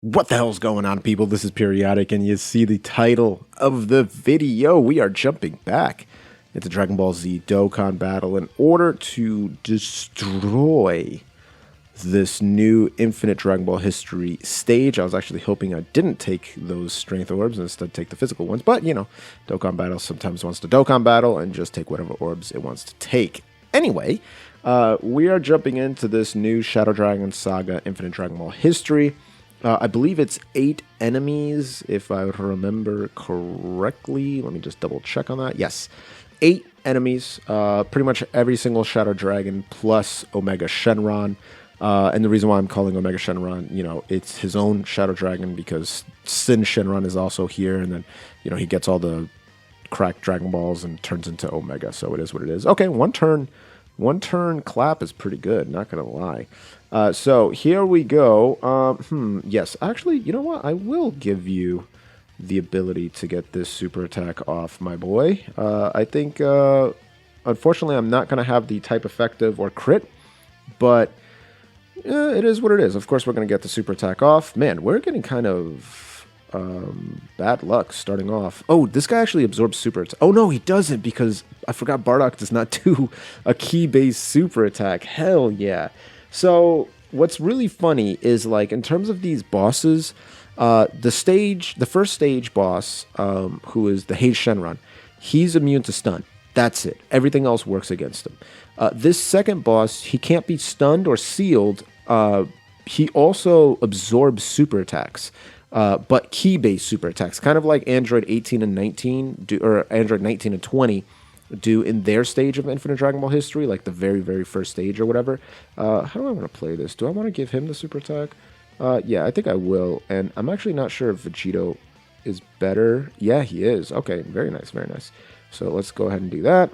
What the hell's going on, people? This is Periodic, and you see the title of the video. We are jumping back into Dragon Ball Z Dokkan Battle in order to destroy this new Infinite Dragon Ball History stage. I was actually hoping I didn't take those Strength Orbs and instead take the physical ones, but, you know, Dokkan Battle sometimes wants to Dokkan Battle and just take whatever orbs it wants to take. Anyway, we are jumping into this new Shadow Dragon Saga Infinite Dragon Ball History. I believe it's 8 enemies, if I remember correctly. Let me just double check on that. Yes, 8 enemies. Pretty much every single Shadow Dragon plus Omega Shenron. And the reason why I'm calling Omega Shenron, you know, it's his own Shadow Dragon because Sin Shenron is also here. And then, you know, he gets all the cracked Dragon Balls and turns into Omega. So it is what it is. Okay, one turn clap is pretty good, not going to lie. So here we go. Yes, actually, you know what? I will give you the ability to get this super attack off, my boy. I think, unfortunately, I'm not going to have the type effective or crit, but it is what it is. Of course, we're going to get the super attack off. Man, we're getting kind of bad luck starting off. Oh, this guy actually absorbs super attack. Oh, no, he doesn't, because I forgot Bardock does not do a key-based super attack. Hell yeah. So what's really funny is, like, in terms of these bosses, the first stage boss, who is the Haze Shenron, he's immune to stun. That's it. Everything else works against him. This second boss, he can't be stunned or sealed. He also absorbs super attacks, but key-based super attacks, kind of like Android 18 and 19 do, or Android 19 and 20 do in their stage of Infinite Dragon Ball History, like the very, very first stage or whatever. How do I want to play this? Do I want to give him the super attack? Yeah, I think I will. And I'm actually not sure if Vegito is better. Yeah, he is. Okay, very nice, very nice. So let's go ahead and do that.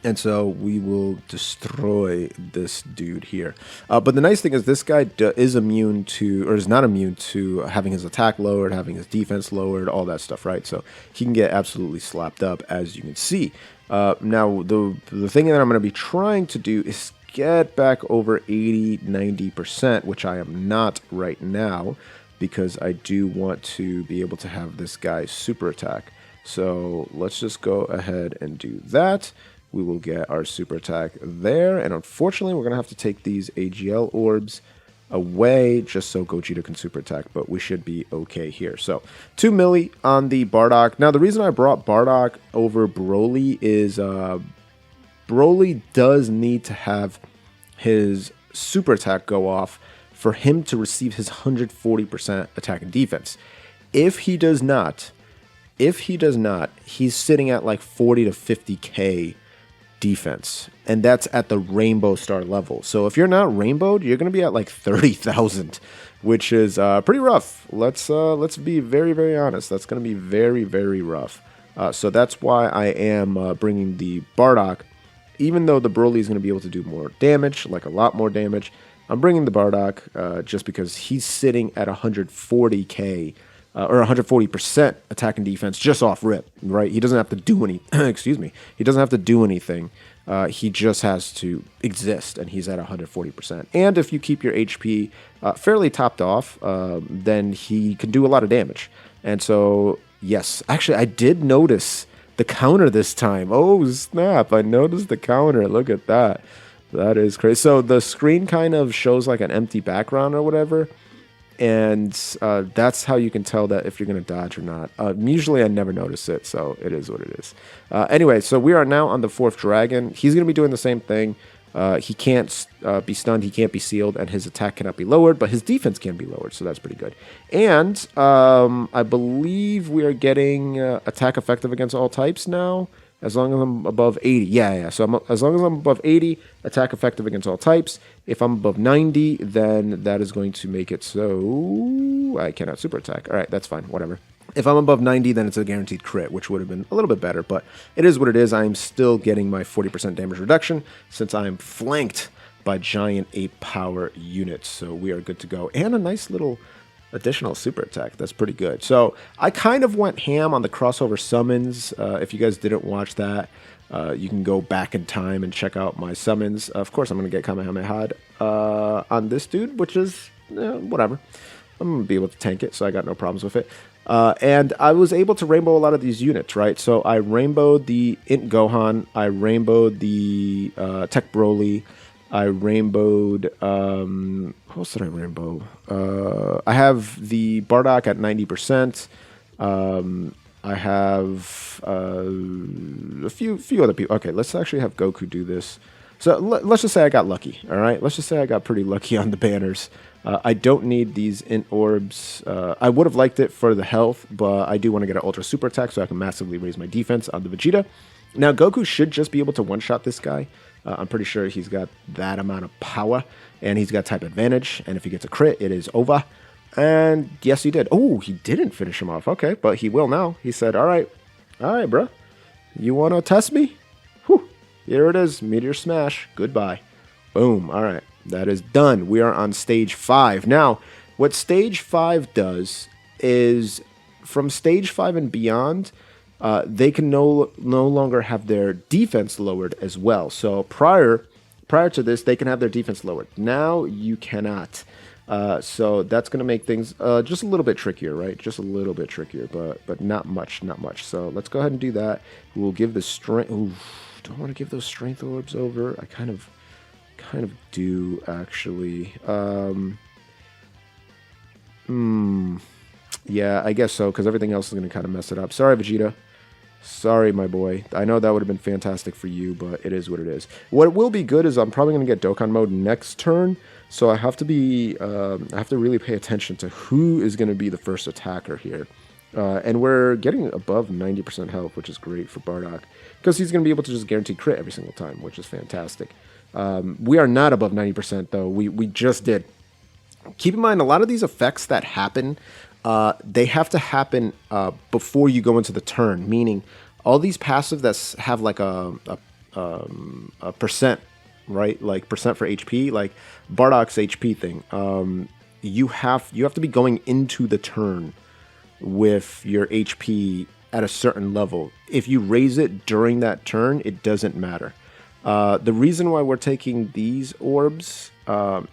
And so we will destroy this dude here. But the nice thing is this guy is immune to, or is not immune to having his attack lowered, having his defense lowered, all that stuff, right? So he can get absolutely slapped up, as you can see. Now, the thing that I'm going to be trying to do is get back over 80, 90%, which I am not right now, because I do want to be able to have this guy super attack. So let's just go ahead and do that. We will get our super attack there, and unfortunately we're going to have to take these AGL orbs away just so Gogeta can super attack, but we should be okay here. So 2 milli on the Bardock. Now the reason I brought Bardock over Broly is Broly does need to have his super attack go off for him to receive his 140% attack and defense. If he does not, he's sitting at like 40 to 50k defense, and that's at the Rainbow Star level. So if you're not rainbowed, you're going to be at like 30,000, which is pretty rough. Let's be very, very honest. That's going to be very, very rough. So that's why I am bringing the Bardock. Even though the Broly is going to be able to do more damage, like a lot more damage, I'm bringing the Bardock just because he's sitting at 140k or 140% attack and defense just off rip, right? He doesn't have to do any, excuse me, he doesn't have to do anything. He just has to exist, and he's at 140%. And if you keep your HP fairly topped off, then he can do a lot of damage. And so, yes, actually, I did notice the counter this time. Oh, snap, I noticed the counter. Look at that. That is crazy. So the screen kind of shows like an empty background or whatever. And that's how you can tell that if you're going to dodge or not. Usually I never notice it, so it is what it is. Anyway, so we are now on the 4th dragon. He's going to be doing the same thing. He can't be stunned, he can't be sealed, and his attack cannot be lowered, but his defense can be lowered, so that's pretty good. And I believe we are getting attack effective against all types now, as long as I'm above 80. Yeah. So as long as I'm above 80, attack effective against all types. If I'm above 90, then that is going to make it so I cannot super attack. All right, that's fine, whatever. If I'm above 90, then it's a guaranteed crit, which would have been a little bit better, but it is what it is. I'm still getting my 40% damage reduction since I'm flanked by giant 8 power units. So we are good to go. And a nice little additional super attack. That's pretty good. So I kind of went ham on the crossover summons. If you guys didn't watch that, you can go back in time and check out my summons. Of course, I'm going to get Kamehameha on this dude, which is whatever. I'm going to be able to tank it, so I got no problems with it. And I was able to rainbow a lot of these units, right? So I rainbowed the Int Gohan, I rainbowed the Tech Broly, I rainbowed, what else did I rainbow? I have the Bardock at 90%. I have a few other people. Okay, let's actually have Goku do this. So let's just say I got lucky, all right? Let's just say I got pretty lucky on the banners. I don't need these Int Orbs. I would have liked it for the health, but I do want to get an Ultra Super Attack so I can massively raise my defense on the Vegeta. Now, Goku should just be able to one-shot this guy. I'm pretty sure he's got that amount of power, and he's got type advantage, and if he gets a crit, it is over. And yes, he did. Oh, he didn't finish him off. Okay, but he will now. He said, all right, bro. You want to test me? Whew. Here it is. Meteor Smash. Goodbye. Boom. All right. That is done. We are on stage 5. Now, what stage 5 does is from stage 5 and beyond, they can no longer have their defense lowered as well. So prior to this, they can have their defense lowered. Now you cannot. So that's going to make things just a little bit trickier, right? Just a little bit trickier, but not much. So let's go ahead and do that. We'll give the strength. Ooh, do I want to give those strength orbs over? I kind of do actually. Yeah, I guess so, because everything else is going to kind of mess it up. Sorry, Vegeta. Sorry, my boy. I know that would have been fantastic for you, but it is what it is. What will be good is I'm probably going to get Dokkan mode next turn, so I have to be, I have to really pay attention to who is going to be the first attacker here. And we're getting above 90% health, which is great for Bardock, because he's going to be able to just guarantee crit every single time, which is fantastic. We are not above 90% though. We just did. Keep in mind, a lot of these effects that happen, they have to happen before you go into the turn. Meaning, all these passive that have like a percent, right? Like percent for HP, like Bardock's HP thing. You have to be going into the turn with your HP at a certain level. If you raise it during that turn, it doesn't matter. The reason why we're taking these orbs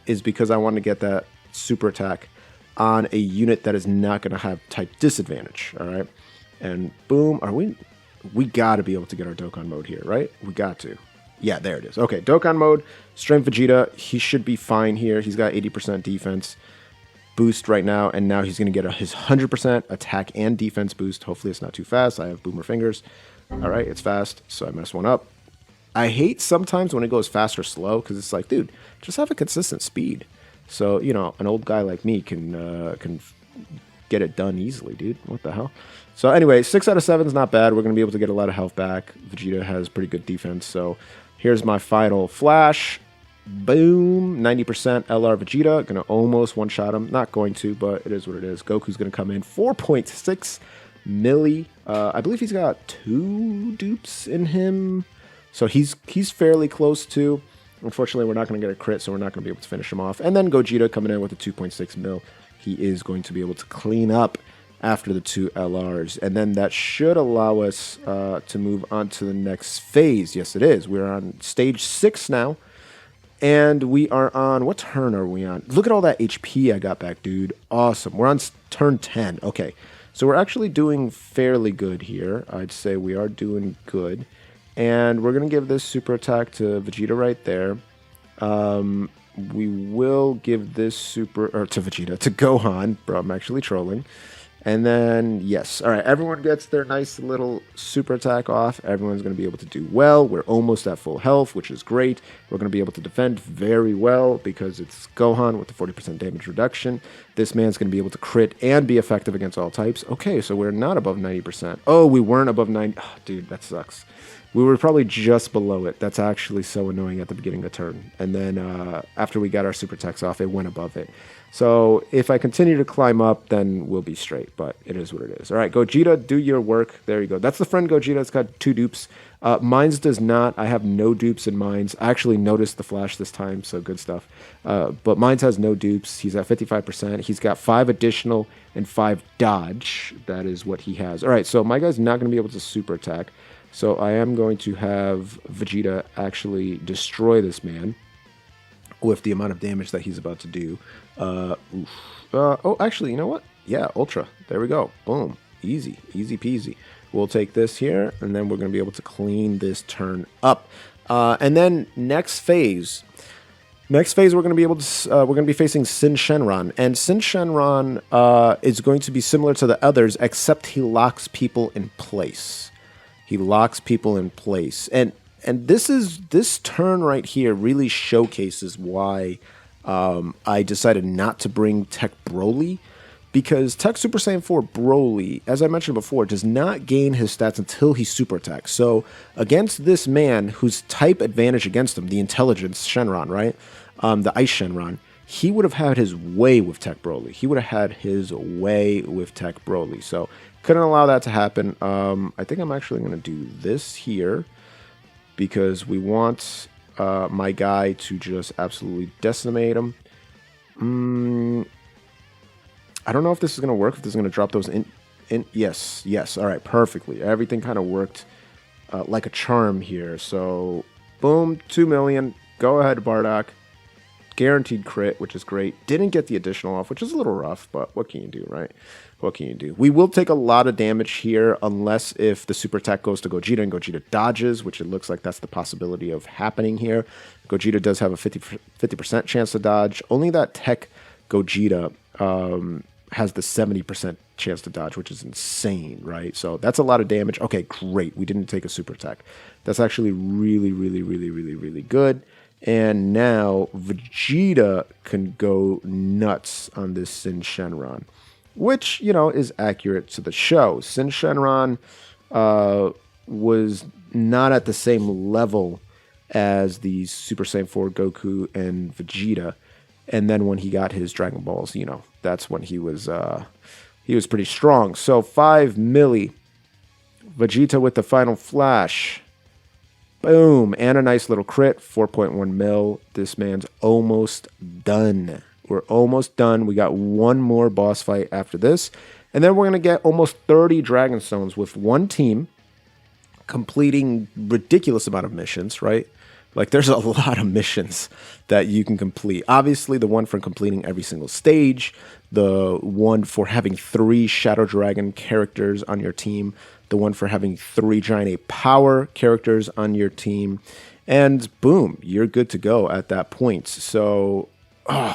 is because I want to get that super attack on a unit that is not going to have type disadvantage. All right, and boom, we got to be able to get our Dokkan mode here, right? We got to. Yeah, there it is. Okay, Dokkan mode, strength Vegeta. He should be fine here. He's got 80% defense boost right now, and now he's going to get his 100% attack and defense boost. Hopefully it's not too fast. I have boomer fingers. All right, it's fast, so I messed one up. I hate sometimes when it goes fast or slow, because it's like, dude, just have a consistent speed. So, you know, an old guy like me can get it done easily, dude. What the hell? So anyway, 6 out of 7 is not bad. We're going to be able to get a lot of health back. Vegeta has pretty good defense. So here's my final flash. Boom. 90% LR Vegeta. Going to almost one-shot him. Not going to, but it is what it is. Goku's going to come in. 4.6 milli. I believe he's got 2 dupes in him. So he's fairly close to. Unfortunately, we're not going to get a crit, so we're not going to be able to finish him off. And then Gogeta coming in with a 2.6 mil. He is going to be able to clean up after the 2 LRs. And then that should allow us to move on to the next phase. Yes, it is. We're on stage 6 now. And we are on... What turn are we on? Look at all that HP I got back, dude. Awesome. We're on turn 10. Okay. So we're actually doing fairly good here. I'd say we are doing good. And we're going to give this super attack to Vegeta right there. We will give this super... Or to Vegeta, to Gohan. Bro, I'm actually trolling. And then, yes. All right, everyone gets their nice little super attack off. Everyone's going to be able to do well. We're almost at full health, which is great. We're going to be able to defend very well because it's Gohan with the 40% damage reduction. This man's going to be able to crit and be effective against all types. Okay, so we're not above 90%. Oh, we weren't above 90... Oh, dude, that sucks. We were probably just below it. That's actually so annoying at the beginning of the turn. And then after we got our super attacks off, it went above it. So if I continue to climb up, then we'll be straight. But it is what it is. All right, Gogeta, do your work. There you go. That's the friend Gogeta. It's got 2 dupes. Mine's does not. I have no dupes in mine's. I actually noticed the flash this time, so good stuff. But mine's has no dupes. He's at 55%. He's got 5 additional and 5 dodge. That is what he has. All right, so my guy's not going to be able to super attack. So I am going to have Vegeta actually destroy this man. with the amount of damage that he's about to do. Oh, actually, you know what? Yeah, Ultra. There we go. Boom. Easy. Easy peasy. We'll take this here, and then we're going to be able to clean this turn up. And then next phase, we're going to be able to we're going to be facing Sin Shenron, and Sin Shenron is going to be similar to the others, except he locks people in place. He locks people in place, and this turn right here really showcases why I decided not to bring Tech Broly, because Tech Super Saiyan 4 Broly, as I mentioned before, does not gain his stats until he super attacks. So against this man whose type advantage against him, the Intelligence Shenron, right? The Ice Shenron, he would have had his way with Tech Broly. He would have had his way with Tech Broly. So couldn't allow that to happen. I think I'm actually going to do this here because we want my guy to just absolutely decimate him. I don't know if this is going to work, if this is going to drop those in. Yes. All right, perfectly. Everything kind of worked like a charm here. So, boom, 2 million. Go ahead, Bardock. Guaranteed crit, which is great. Didn't get the additional off, which is a little rough, but what can you do, right? What can you do? We will take a lot of damage here, unless if the super attack goes to Gogeta and Gogeta dodges, which it looks like that's the possibility of happening here. Gogeta does have a 50% chance to dodge. Only that Tech Gogeta has the 70% chance to dodge, which is insane, right? So that's a lot of damage. Okay, great. We didn't take a super attack. That's actually really, really, really, really, really good. And now Vegeta can go nuts on this Sin Shenron, which, you know, is accurate to the show. Sin Shenron was not at the same level as the Super Saiyan 4 Goku and Vegeta. And then when he got his Dragon Balls, you know, that's when he was pretty strong. So 5 milli. Vegeta with the final flash. Boom. And a nice little crit. 4.1 mil. This man's almost done. We're almost done. We got one more boss fight after this. And then we're going to get almost 30 Dragon Stones with one team, completing ridiculous amount of missions, right? Like, there's a lot of missions that you can complete. Obviously, the one for completing every single stage, the one for having 3 Shadow Dragon characters on your team, the one for having 3 Giant Ape Power characters on your team, and boom, you're good to go at that point. So,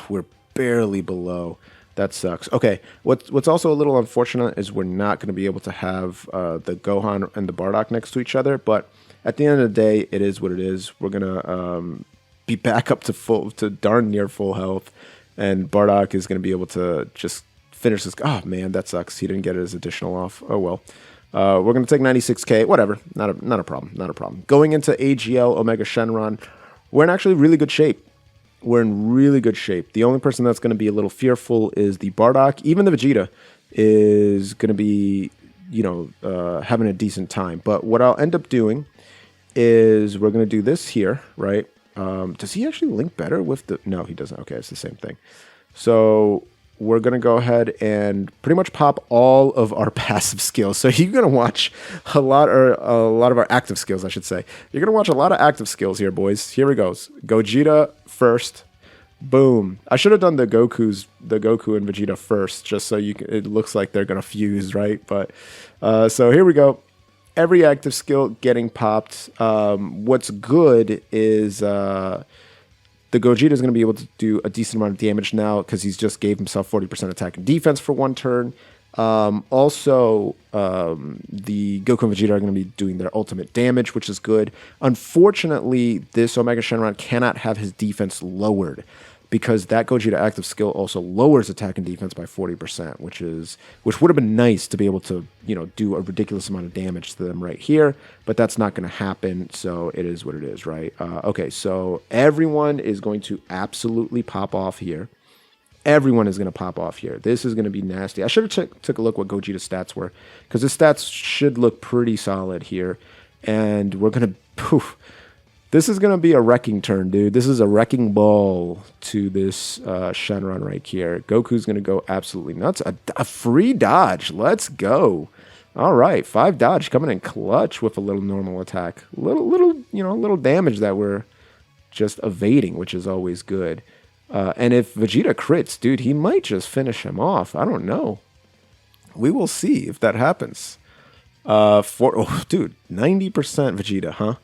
we're barely below. That sucks. Okay, what's also a little unfortunate is we're not going to be able to have the Gohan and the Bardock next to each other, but at the end of the day, it is what it is. We're gonna be back up to darn near full health, and Bardock is gonna be able to just finish this. Oh man, that sucks. He didn't get his additional off. Oh well. We're gonna take 96k. Whatever. Not a problem. Not a problem. Going into AGL Omega Shenron, we're in actually really good shape. We're in really good shape. The only person that's gonna be a little fearful is the Bardock. Even the Vegeta is gonna be, you know, having a decent time. But what I'll end up doing is we're going to do this here, right? Does he actually link better with the... No, he doesn't. Okay, it's the same thing. So we're going to go ahead and pretty much pop all of our passive skills. So you're going to watch a lot of our active skills, I should say. You're going to watch a lot of active skills here, boys. Here we go. Gogeta first. Boom. I should have done the Goku and Vegeta first, just so it looks like they're going to fuse, right? But so here we go. Every active skill getting popped. What's good is the Gogeta is going to be able to do a decent amount of damage now because he's just gave himself 40% attack and defense for one turn. Also, the Goku and Vegeta are going to be doing their ultimate damage, which is good. Unfortunately, this Omega Shenron cannot have his defense lowered, because that Gogeta active skill also lowers attack and defense by 40%, which would have been nice to be able to, you know, do a ridiculous amount of damage to them right here, but that's not going to happen, so it is what it is, right? Okay, so everyone is going to absolutely pop off here. Everyone is going to pop off here. This is going to be nasty. I should have took a look what Gogeta's stats were, because his stats should look pretty solid here, and we're going to... Poof. This is going to be a wrecking turn, dude. This is a wrecking ball to this Shenron right here. Goku's going to go absolutely nuts. A free dodge. Let's go. All right. 5 dodge coming in clutch with a little normal attack. Little damage that we're just evading, which is always good. And if Vegeta crits, dude, he might just finish him off. I don't know. We will see if that happens. Dude, 90% Vegeta, huh?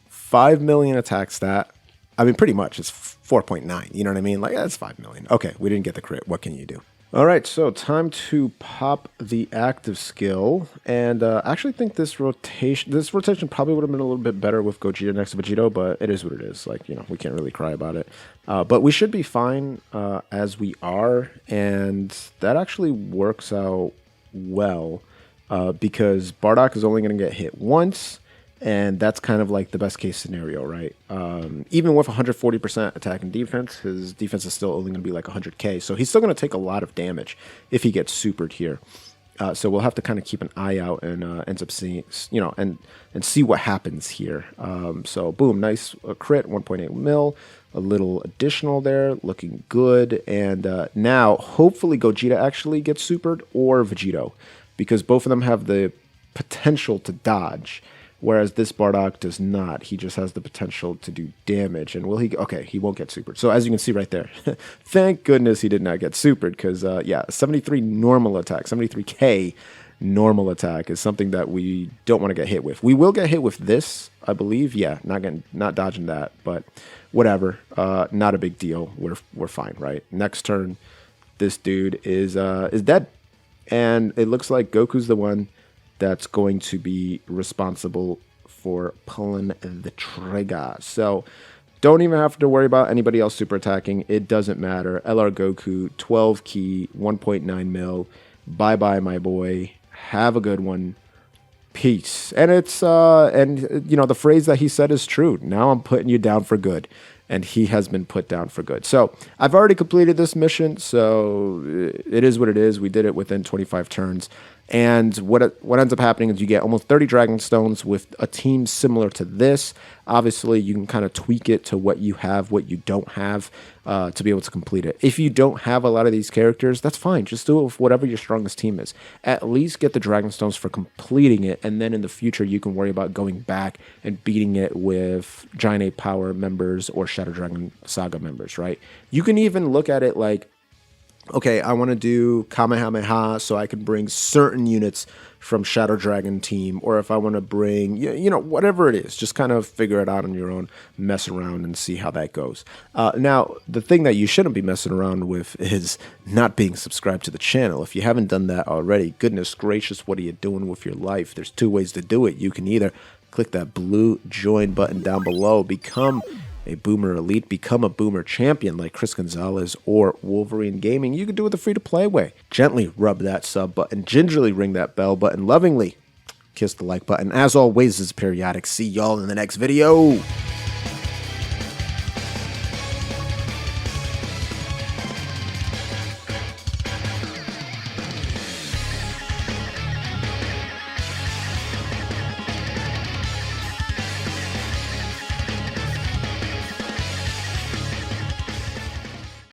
5 million attack stat. I mean, pretty much. It's 4.9. You know what I mean? Like, that's 5 million. Okay, we didn't get the crit. What can you do? All right, so time to pop the active skill. And I actually think this rotation probably would have been a little bit better with Gogeta next to Vegito, but it is what it is. Like, you know, we can't really cry about it. But we should be fine as we are. And that actually works out well because Bardock is only going to get hit once. And that's kind of like the best case scenario, right? Even with 140% attack and defense, his defense is still only going to be like 100k. So he's still going to take a lot of damage if he gets supered here. So we'll have to kind of keep an eye out and ends up seeing, you know, and see what happens here. So boom, nice crit, 1.8 mil, a little additional there, looking good. And now hopefully Gogeta actually gets supered or Vegito, because both of them have the potential to dodge. Whereas this Bardock does not. He just has the potential to do damage. And will he? Okay, he won't get supered. So as you can see right there, thank goodness he did not get supered because, yeah, 73 normal attack, 73k normal attack is something that we don't want to get hit with. We will get hit with this, I believe. Yeah, not dodging that, but whatever. Not a big deal. We're fine, right? Next turn, this dude is dead, and it looks like Goku's the one that's going to be responsible for pulling the trigger. So don't even have to worry about anybody else super attacking. It doesn't matter. LR Goku, 12 key, 1.9 mil. Bye-bye, my boy. Have a good one. Peace. And it's, you know, the phrase that he said is true. Now I'm putting you down for good. And he has been put down for good. So I've already completed this mission, so it is what it is. We did it within 25 turns. And what ends up happening is you get almost 30 Dragon Stones with a team similar to this. Obviously, you can kind of tweak it to what you have, what you don't have, to be able to complete it. If you don't have a lot of these characters, that's fine. Just do it with whatever your strongest team is. At least get the Dragon Stones for completing it, and then in the future, you can worry about going back and beating it with Giant Ape Power members or Shadow Dragon Saga members, right? You can even look at it like, okay, I want to do Kamehameha so I can bring certain units from Shadow Dragon team, or if I want to bring, you know, whatever it is, just kind of figure it out on your own, mess around and see how that goes. Now, the thing that you shouldn't be messing around with is not being subscribed to the channel. If you haven't done that already, goodness gracious, what are you doing with your life? There's two ways to do it. You can either click that blue join button down below, become a Boomer Elite, become a Boomer Champion like Chris Gonzalez or Wolverine Gaming. You can do it the free-to-play way. Gently rub that sub button, gingerly ring that bell button, lovingly kiss the like button. As always, this is Periodic. See y'all in the next video.